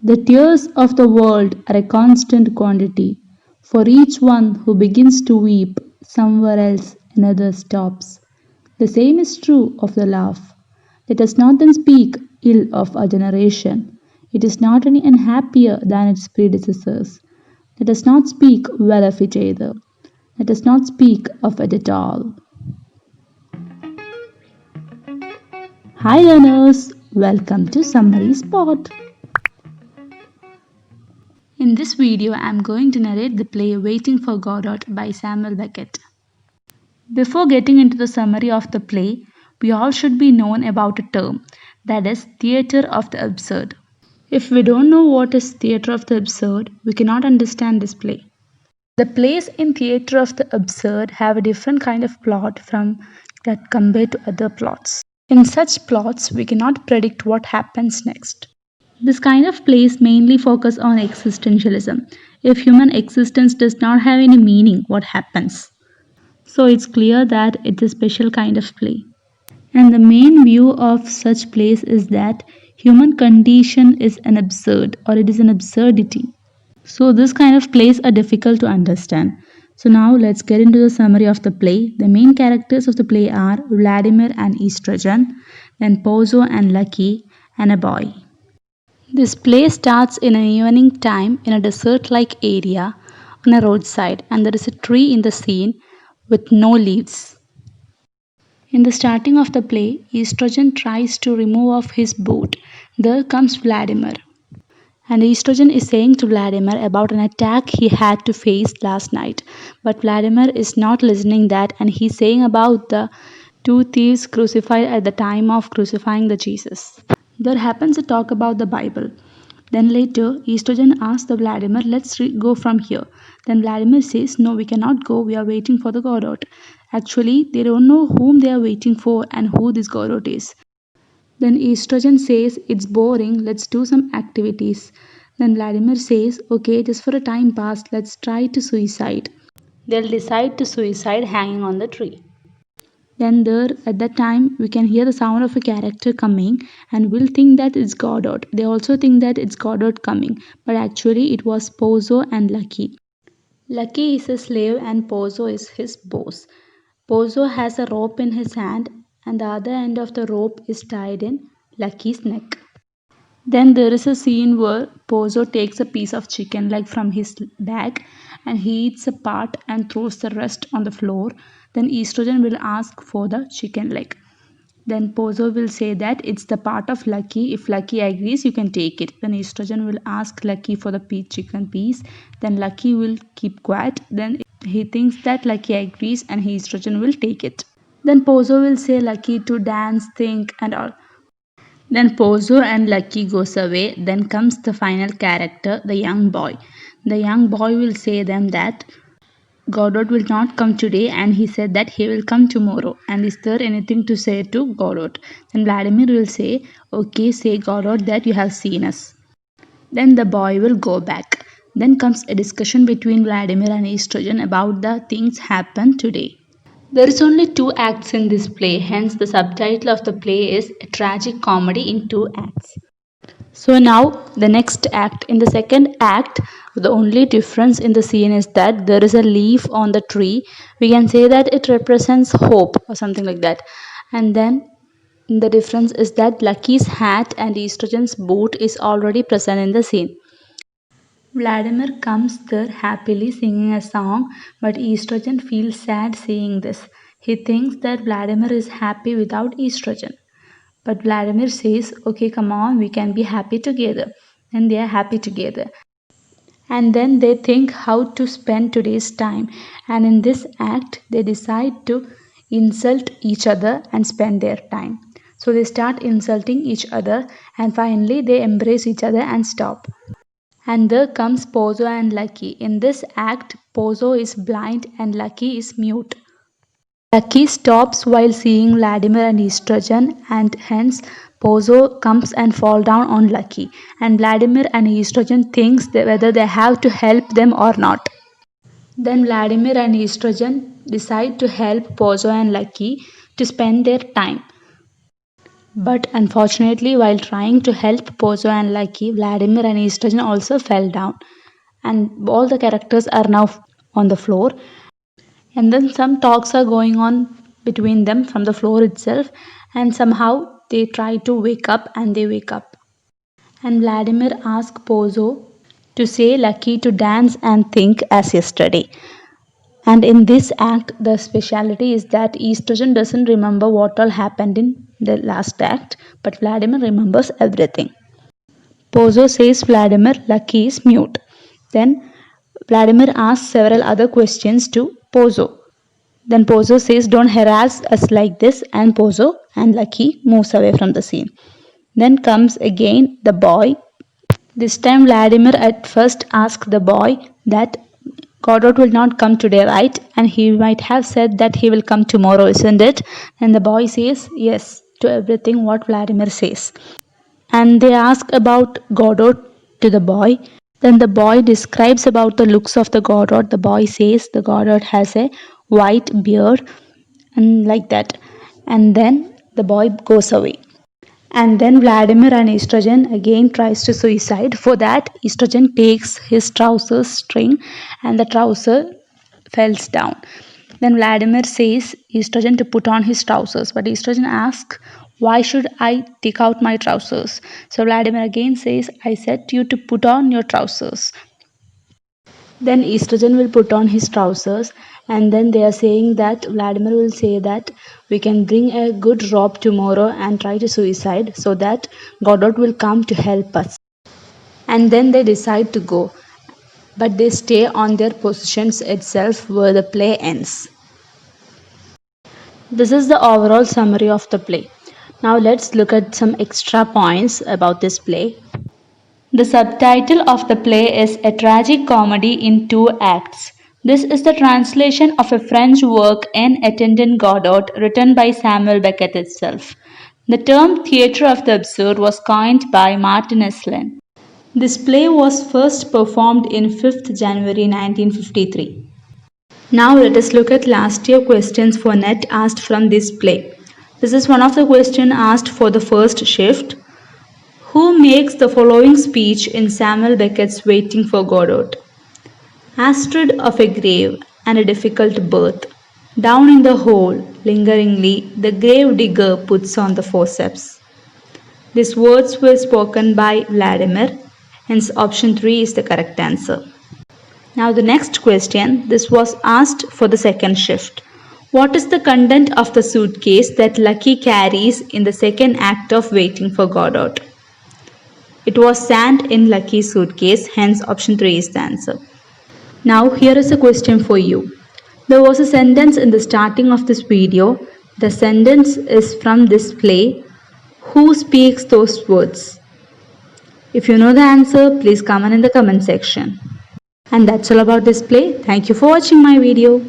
The tears of the world are a constant quantity. For each one who begins to weep, somewhere else another stops. The same is true of the laugh. Let us not then speak ill of our generation. It is not any unhappier than its predecessors. Let us not speak well of it either. Let us not speak of it at all. Hi learners, welcome to Summary Spot. In this video, I am going to narrate the play Waiting for Godot by Samuel Beckett. Before getting into the summary of the play, we all should be known about a term, that is theatre of the absurd. If we don't know what is theatre of the absurd, we cannot understand this play. The plays in theatre of the absurd have a different kind of plot from that compared to other plots. In such plots, we cannot predict what happens next. This kind of plays mainly focus on existentialism. If human existence does not have any meaning, what happens? So it's clear that it's a special kind of play. And the main view of such plays is that human condition is an absurd or it is an absurdity. So this kind of plays are difficult to understand. So now let's get into the summary of the play. The main characters of the play are Vladimir and Estrogen, then Pozo and Lucky, and a boy. This play starts in an evening time in a desert-like area on a roadside, and there is a tree in the scene with no leaves. In the starting of the play, Estrogen tries to remove off his boot. There comes Vladimir. And Estrogen is saying to Vladimir about an attack he had to face last night. But Vladimir is not listening that, and he's saying about the two thieves crucified at the time of crucifying the Jesus. There happens a talk about the Bible. Then later, Estrogen asks the Vladimir, let's go from here. Then Vladimir says, no, we cannot go, we are waiting for the Godot. Actually, they don't know whom they are waiting for and who this Godot is. Then Estrogen says, it's boring, let's do some activities. Then Vladimir says, okay, just for a time pass, let's try to suicide. They'll decide to suicide hanging on the tree. Then there, at that time, we can hear the sound of a character coming and we'll think that it's Godot. They also think that it's Godot coming, but actually it was Pozo and Lucky. Lucky is a slave and Pozo is his boss. Pozo has a rope in his hand and the other end of the rope is tied in Lucky's neck. Then there is a scene where Pozo takes a piece of chicken leg from his bag and he eats a part and throws the rest on the floor. Then Estrogen will ask for the chicken leg. Then Pozo will say that it's the part of Lucky. If Lucky agrees, you can take it. Then Estrogen will ask Lucky for the chicken piece. Then Lucky will keep quiet. Then he thinks that Lucky agrees and Estrogen will take it. Then Pozo will say Lucky to dance, think and all. Then Pozo and Lucky goes away. Then comes the final character, the young boy. The young boy will say them that Godot will not come today and he said that he will come tomorrow. And is there anything to say to Godot? Then Vladimir will say, okay, say Godot that you have seen us. Then the boy will go back. Then comes a discussion between Vladimir and Estrogen about the things happened today. There is only 2 acts in this play, hence the subtitle of the play is a tragic comedy in 2 acts. So now the next act. In the second act, the only difference in the scene is that there is a leaf on the tree. We can say that it represents hope or something like that. And then the difference is that Lucky's hat and Estrogen's boot is already present in the scene. Vladimir comes there happily singing a song, but Estrogen feels sad seeing this. He thinks that Vladimir is happy without Estrogen. But Vladimir says, okay, come on, we can be happy together. And they are happy together. And then they think how to spend today's time. And in this act, they decide to insult each other and spend their time. So they start insulting each other and finally they embrace each other and stop. And there comes Pozo and Lucky. In this act, Pozo is blind and Lucky is mute. Lucky stops while seeing Vladimir and Estrogen and hence Pozo comes and fall down on Lucky. And Vladimir and Estrogen thinks whether they have to help them or not. Then Vladimir and Estrogen decide to help Pozo and Lucky to spend their time. But unfortunately, while trying to help Pozo and Lucky, Vladimir and Estrogen also fell down. And all the characters are now on the floor. And then some talks are going on between them from the floor itself. And somehow they try to wake up and they wake up. And Vladimir asks Pozo to say Lucky to dance and think as yesterday. And in this act, the speciality is that Estrogen doesn't remember what all happened in the last act, but Vladimir remembers everything. Pozo says Vladimir Lucky is mute. Then Vladimir asks several other questions to Pozo. Then Pozo says, "Don't harass us like this," and Pozo and Lucky moves away from the scene. Then comes again the boy. This time Vladimir at first asks the boy that Godot will not come today, right? And he might have said that he will come tomorrow, isn't it? And the boy says yes to everything what Vladimir says. And they ask about Godot to the boy. Then the boy describes about the looks of the Godot. The boy says the Godot has a white beard and like that. And then the boy goes away. And then Vladimir and Estrogen again tries to suicide. For that, Estrogen takes his trousers string and the trouser falls down. Then Vladimir says Estrogen to put on his trousers, but Estrogen asks, "Why should I take out my trousers?" So Vladimir again says, "I said you to put on your trousers." Then Estrogen will put on his trousers, and then they are saying that Vladimir will say that we can bring a good rope tomorrow and try to suicide so that Godot will come to help us. And then they decide to go, but they stay on their positions itself where the play ends. This is the overall summary of the play. Now let's look at some extra points about this play. The subtitle of the play is A Tragic Comedy in Two Acts. This is the translation of a French work En attendant Godot written by Samuel Beckett itself. The term theatre of the absurd was coined by Martin Esslin. This play was first performed in 5th January 1953. Now let us look at last year questions for net asked from this play. This is one of the questions asked for the first shift. Who makes the following speech in Samuel Beckett's Waiting for Godot? Astrid of a grave and a difficult birth. Down in the hole, lingeringly, the grave digger puts on the forceps. These words were spoken by Vladimir, hence option 3 is the correct answer. Now the next question, this was asked for the second shift. What is the content of the suitcase that Lucky carries in the second act of Waiting for Godot? It was sand in Lucky's suitcase, hence option 3 is the answer. Now here is a question for you. There was a sentence in the starting of this video. The sentence is from this play. Who speaks those words? If you know the answer, please comment in the comment section. And that's all about this play. Thank you for watching my video.